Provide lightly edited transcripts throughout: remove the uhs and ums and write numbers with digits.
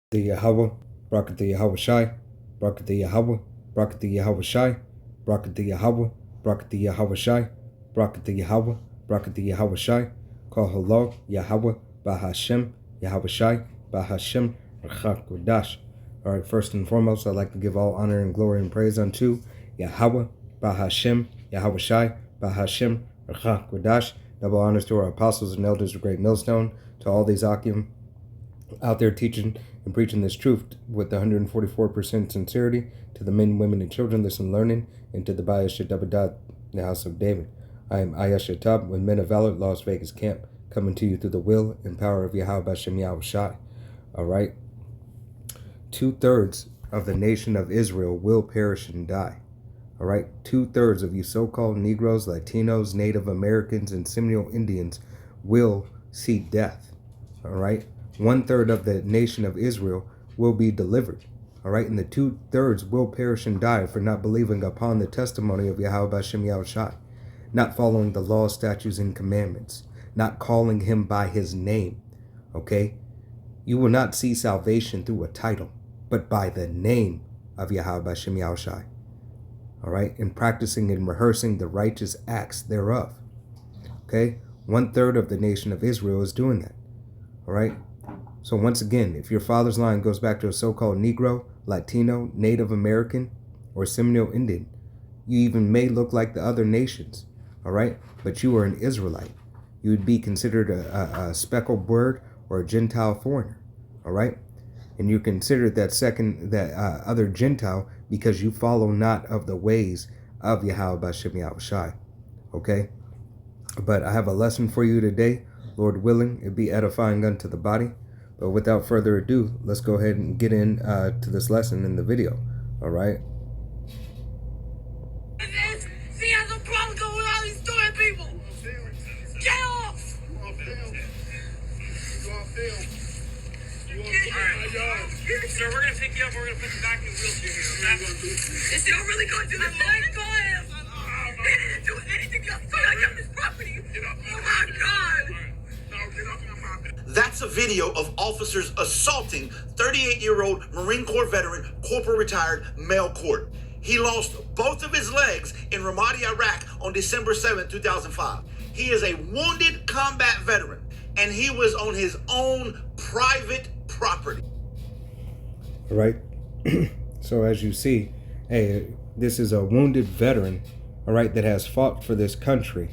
the Yahweh, Bracket the Yahweh Shai, Bracket the Yahweh, Bracket the Yahweh Shai, Bracket the Yahweh, Bracket the Yahweh Shai, Bracket the Yahweh, Bracket the Yahweh Shai, Call Hello, Yahweh, Bahashem, Yahweh Shai, Bahashem, Rachak Kodash. All right, first and foremost, I'd like to give all honor and glory and praise unto Yahweh, Bahashem, Yahweh Shai, Bahashem, Rachak Kodash. Double honors to our apostles and elders of Great Millstone, to all these Akim out there teaching and preaching this truth with 144% sincerity, to the men, women, and children listen learning, and to the Bayas Shadabadat, the house of David. I am Ayash Shatab with Men of Valor, Las Vegas camp, coming to you through the will and power of Yahweh Bashem Yahweh Shai. All right. 2/3 of the nation of Israel will perish and die. All right. 2/3 of you so-called Negroes, Latinos, Native Americans, and Seminole Indians will see death. All right. 1/3 of the nation of Israel will be delivered. All right. And the 2/3 will perish and die for not believing upon the testimony of Yahweh Bashem Yahweh Shai, not following the laws, statutes, and commandments, not calling him by his name. Okay. You will not see salvation through a title, but by the name of Yahweh Bashem Yahweh Shai. All right. And practicing and rehearsing the righteous acts thereof. Okay. 1/3 of the nation of Israel is doing that. All right. So once again, if your father's line goes back to a so-called Negro, Latino, Native American, or Seminole Indian, you even may look like the other nations, all right? But you are an Israelite. You would be considered a speckled bird or a Gentile foreigner, all right? And you're considered that other Gentile because you follow not of the ways of Yahweh Bashem Yahweh Shai, okay? But I have a lesson for you today. Lord willing, it be edifying unto the body. But without further ado, let's go ahead and get in to this lesson in the video. All right. See, I have no problem going with all these stupid people. Get off! You on film. Sir, we're going to pick you up. We're going to put you back in the wheelchair here. Is you really going to do this? Let go of him. He didn't do anything to us. I got this property. Oh my God. That's a video of officers assaulting 38-year-old Marine Corps veteran, corporal retired Mel Court. He lost both of his legs in Ramadi, Iraq on December 7, 2005. He is a wounded combat veteran, and he was on his own private property. All right. So as you see, hey, this is a wounded veteran, all right, that has fought for this country,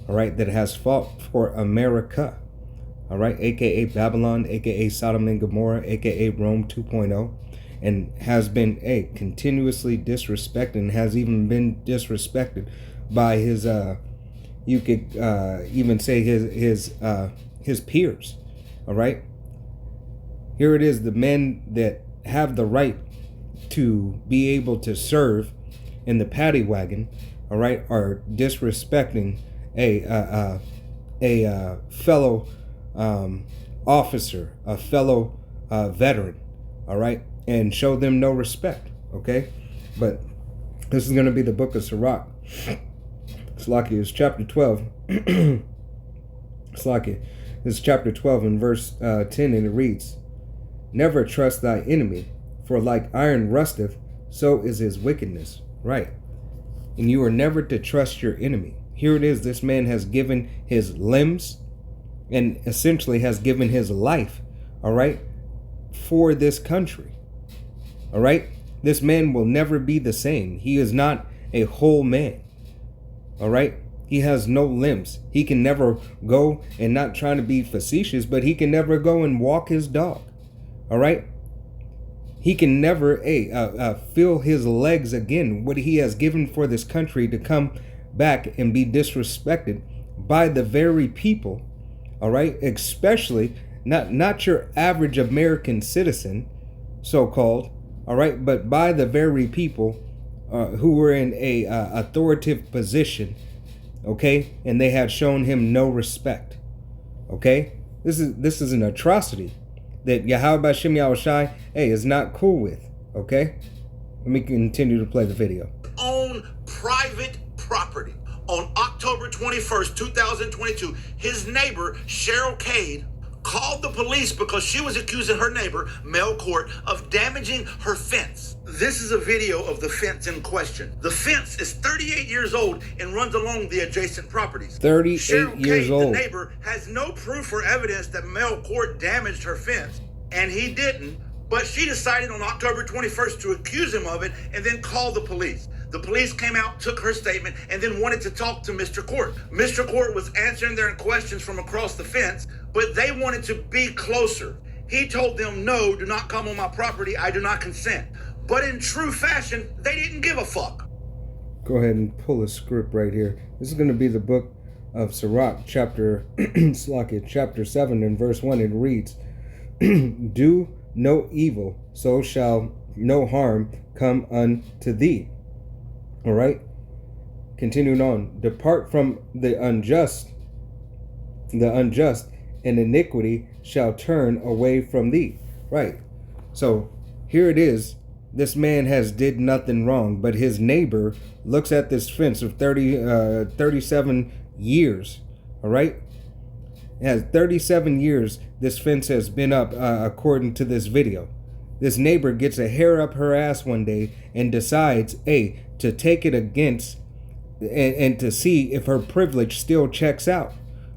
all right, that has fought for America. All right, aka Babylon, aka Sodom and Gomorrah, aka Rome 2.0, and has been continuously disrespected, and has even been disrespected by his you could even say his peers. All right, here it is: the men that have the right to be able to serve in the paddy wagon, all right, are disrespecting a fellow officer, a fellow veteran, all right, and show them no respect, okay? But this is going to be the book of Sirach. Slakia is chapter 12. Slakia is chapter 12 and verse 10, and it reads, "Never trust thy enemy, for like iron rusteth, so is his wickedness." Right. And you are never to trust your enemy. Here it is, this man has given his limbs and essentially has given his life, all right, for this country, all right? This man will never be the same. He is not a whole man, all right? He has no limbs. He can never go, and not trying to be facetious, but he can never go and walk his dog, all right? He can never feel his legs again, what he has given for this country, to come back and be disrespected by the very people, all right, especially not your average American citizen, so-called, all right, but by the very people who were in a authoritative position, okay, and they had shown him no respect, okay. This is an atrocity that Yahweh Bashem Yahweh Shai, is not cool with, okay. Let me continue to play the video. On private property. On October 21st, 2022, his neighbor, Cheryl Cade, called the police because she was accusing her neighbor, Mel Court, of damaging her fence. This is a video of the fence in question. The fence is 38 years old and runs along the adjacent properties. 38 Cheryl years Kate, old. the neighbor, has no proof or evidence that Mel Court damaged her fence, and he didn't, but she decided on October 21st to accuse him of it and then call the police. The police came out, took her statement, and then wanted to talk to Mr. Court. Mr. Court was answering their questions from across the fence, but they wanted to be closer. He told them, no, do not come on my property. I do not consent. But in true fashion, they didn't give a fuck. Go ahead and pull a script right here. This is going to be the book of Sirach, chapter 7 and verse 1. It reads, do no evil, so shall no harm come unto thee. All right. Continuing on. Depart from the unjust, and iniquity shall turn away from thee. Right. So here it is. This man has did nothing wrong, but his neighbor looks at this fence of 37 years. All right. It has 37 years this fence has been up, according to this video. This neighbor gets a hair up her ass one day and decides, hey, to take it against and to see if her privilege still checks out.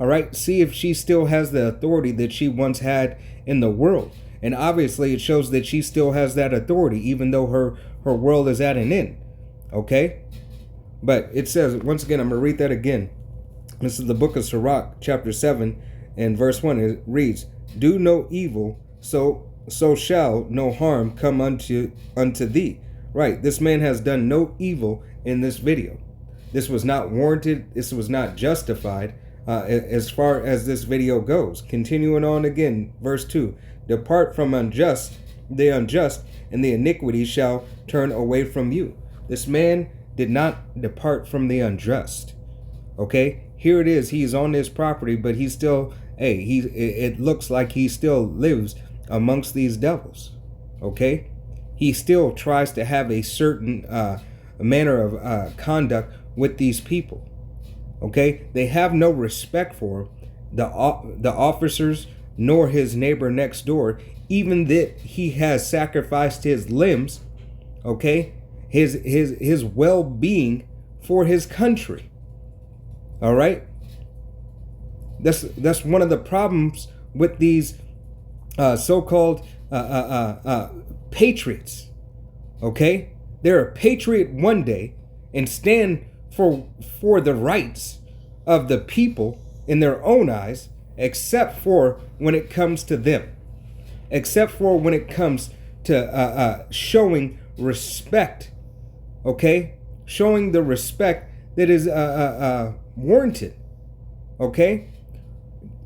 All right. See if she still has the authority that she once had in the world. And obviously it shows that she still has that authority, even though her world is at an end. Okay. But it says, once again, I'm going to read that again. This is the book of Sirach, chapter 7 and verse 1. It reads, do no evil, so shall no harm come unto thee. Right. This man has done no evil in this video. This was not warranted. This was not justified as far as this video goes. Continuing on again, verse 2. Depart from the unjust, and the iniquity shall turn away from you. This man did not depart from the unjust. Okay, here it is. He's on this property, but he's still, it looks like he still lives amongst these devils. Okay, he still tries to have a certain manner of conduct with these people. Okay, they have no respect for the officers nor his neighbor next door, even that he has sacrificed his limbs, okay, his well-being for his country. All right. That's one of the problems with these so-called patriots. Okay, they're a patriot one day and stand for the rights of the people in their own eyes, except for when it comes to them, except for when it comes to showing respect. Okay, showing the respect that is warranted. Okay,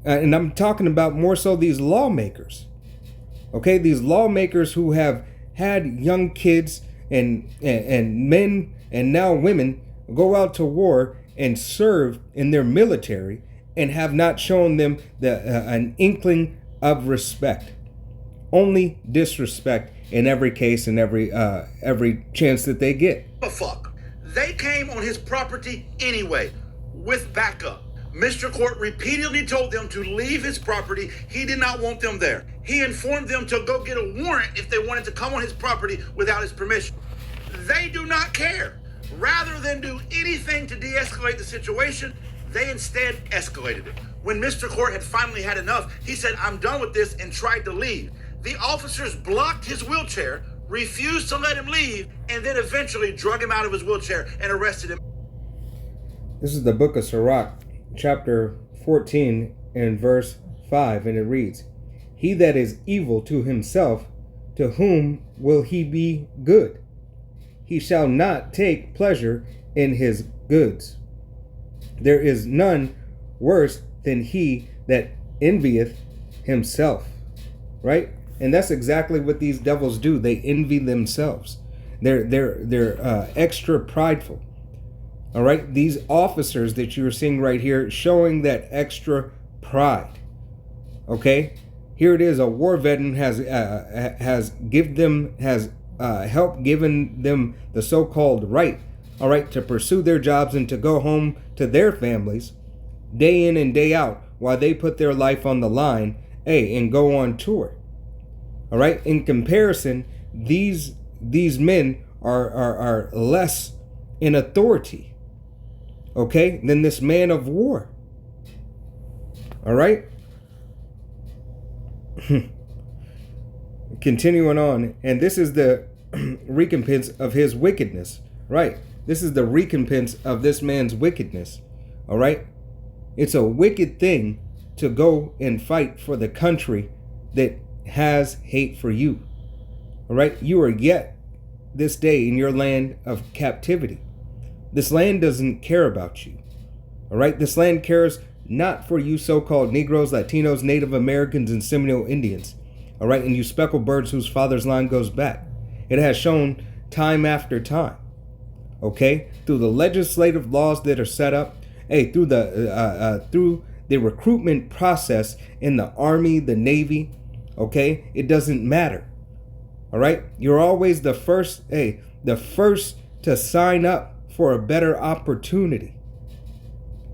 and I'm talking about more so these lawmakers. Okay, these lawmakers who have had young kids and men and now women go out to war and serve in their military and have not shown them an inkling of respect. Only disrespect in every case and every chance that they get. The fuck? They came on his property anyway, with backup. Mr. Court repeatedly told them to leave his property. He did not want them there. He informed them to go get a warrant if they wanted to come on his property without his permission. They do not care. Rather than do anything to de-escalate the situation, they instead escalated it. When Mr. Court had finally had enough, he said, I'm done with this, and tried to leave. The officers blocked his wheelchair, refused to let him leave, and then eventually drug him out of his wheelchair and arrested him. This is the book of Sirach, chapter 14 and verse 5, and it reads, he that is evil to himself, to whom will he be good? He shall not take pleasure in his goods. There is none worse than he that envieth himself. Right? And that's exactly what these devils do. They envy themselves. They're extra prideful. All right? These officers that you're seeing right here showing that extra pride. Okay? Here it is. A war veteran has helped given them the so-called right, all right, to pursue their jobs and to go home to their families day in and day out while they put their life on the line and go on tour. All right. In comparison, these men are less in authority, okay, than this man of war. All right. Continuing on, and this is the recompense of his wickedness. Right. This is the recompense of this man's wickedness. All right. It's a wicked thing to go and fight for the country that has hate for you. All right. You are yet this day in your land of captivity. This land doesn't care about you. All right. This land cares not for you so-called Negroes, Latinos, Native Americans, and Seminole Indians. All right. And you speckled birds whose father's line goes back. It has shown time after time. Okay. Through the legislative laws that are set up. Through the recruitment process in the Army, the Navy. Okay. It doesn't matter. All right. You're always the first to sign up for a better opportunity.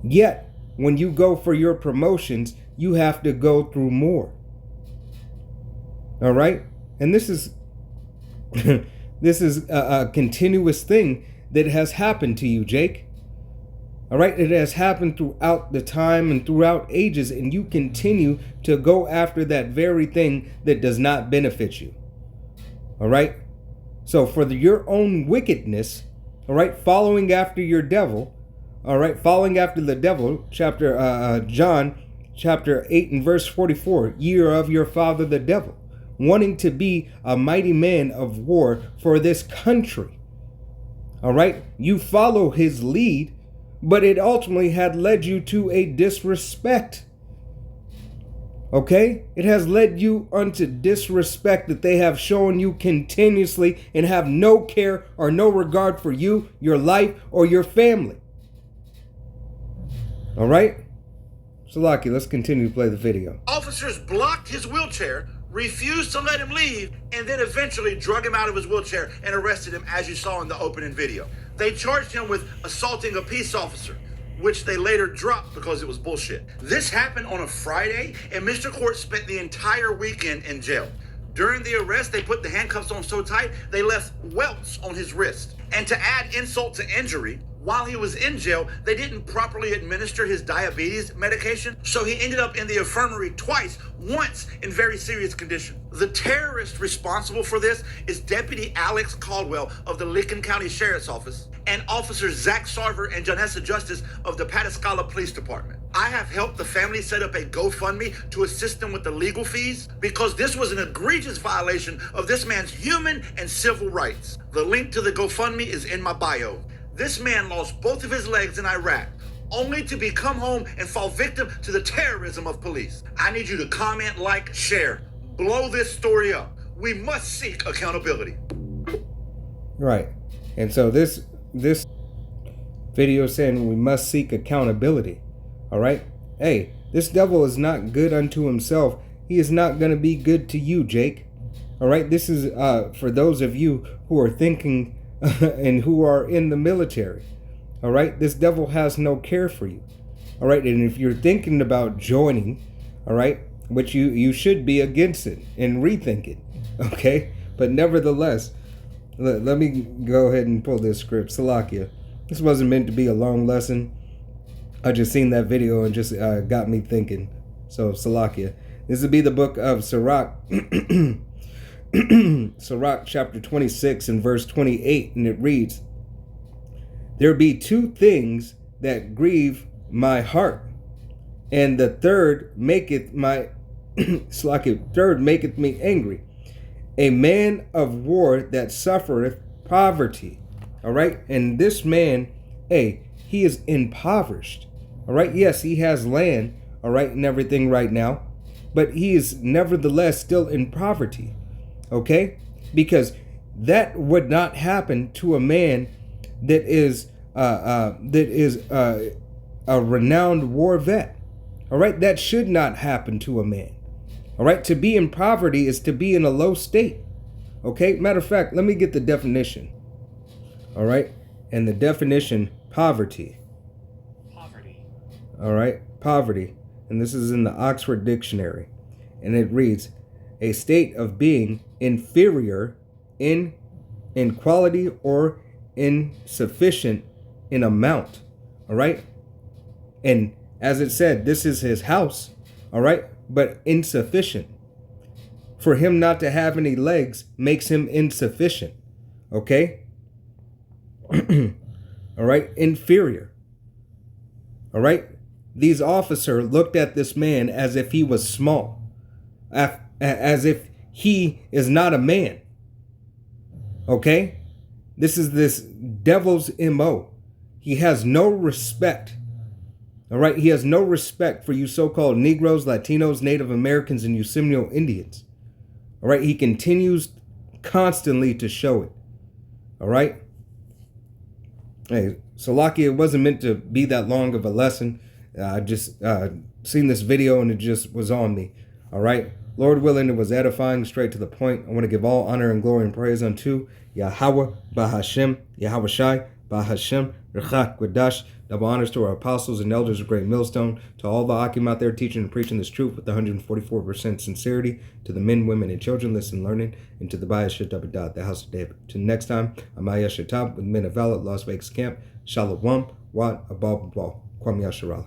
Yet, when you go for your promotions, you have to go through more. All right. And this is this is a continuous thing that has happened to you, Jake. All right. It has happened throughout the time and throughout ages, and you continue to go after that very thing that does not benefit you. All right. So for your own wickedness, all right, following after your devil, all right, following after the devil, John chapter 8 and verse 44, ye are of your father the devil, wanting to be a mighty man of war for this country. All right, you follow his lead, but it ultimately had led you to a disrespect. Okay, it has led you unto disrespect that they have shown you continuously and have no care or no regard for you, your life, or your family. All right, Salaki, let's continue to play the video. Officers blocked his wheelchair, refused to let him leave, and then eventually drug him out of his wheelchair and arrested him, as you saw in the opening video. They charged him with assaulting a peace officer, which they later dropped because it was bullshit. This happened on a Friday, and Mr. Court spent the entire weekend in jail. During the arrest, they put the handcuffs on so tight, they left welts on his wrist. And to add insult to injury, while he was in jail, they didn't properly administer his diabetes medication, so he ended up in the infirmary twice, once in very serious condition. The terrorist responsible for this is Deputy Alex Caldwell of the Licking County Sheriff's Office and Officers Zach Sarver and Janessa Justice of the Pataskala Police Department. I have helped the family set up a GoFundMe to assist them with the legal fees because this was an egregious violation of this man's human and civil rights. The link to the GoFundMe is in my bio. This man lost both of his legs in Iraq, only to become home and fall victim to the terrorism of police. I need you to comment, like, share. Blow this story up. We must seek accountability. Right. And so this video is saying we must seek accountability. All right. Hey, this devil is not good unto himself. He is not going to be good to you, Jake. All right. This is for those of you who are thinking and who are in the military. All right. This devil has no care for you. All right. And if you're thinking about joining, all right, which you should be against it and rethink it. Okay. But nevertheless, let me go ahead and pull this script. Salakia. This wasn't meant to be a long lesson. I just seen that video and just got me thinking. So Salakia. This would be the book of Sirach. Sirach chapter 26 and verse 28, and it reads, there be two things that grieve my heart, and the third maketh me angry. A man of war that suffereth poverty. All right. And this man, he is impoverished. All right. Yes, he has land. All right. And everything right now. But he is nevertheless still in poverty. Okay. Because that would not happen to a man that is a renowned war vet. All right. That should not happen to a man. All right. To be in poverty is to be in a low state. Okay. Matter of fact, let me get the definition. All right. And the definition, poverty. All right. Poverty. And this is in the Oxford Dictionary. And it reads, a state of being inferior in quality or insufficient in amount. All right. And as it said, this is his house. All right. But insufficient. For him not to have any legs makes him insufficient. Okay. All right. Inferior. All right. These officers looked at this man as if he was small, as if he is not a man. Okay. This is this devil's MO. He has no respect. All right. He has no respect for you so-called Negroes, Latinos, Native Americans, and you Seminole Indians. All right. He continues constantly to show it. All right. Hey, Salaki, it wasn't meant to be that long of a lesson. I just seen this video and it just was on me. All right. Lord willing, it was edifying, straight to the point. I want to give all honor and glory and praise unto Yahweh, Bahashem, Yahweh Shai, Bahashem, Rechak, Quadash. Double honors to our apostles and elders of Great Millstone, to all the Akim out there teaching and preaching this truth with 144% sincerity, to the men, women, and children listening, learning, and to the Bayah Shetabadat, the house of David. Till next time, I'm Ayah Shetab with Men of Valor, Las Vegas Camp. Shalom, Wat, Abal, Kwam Yasharala.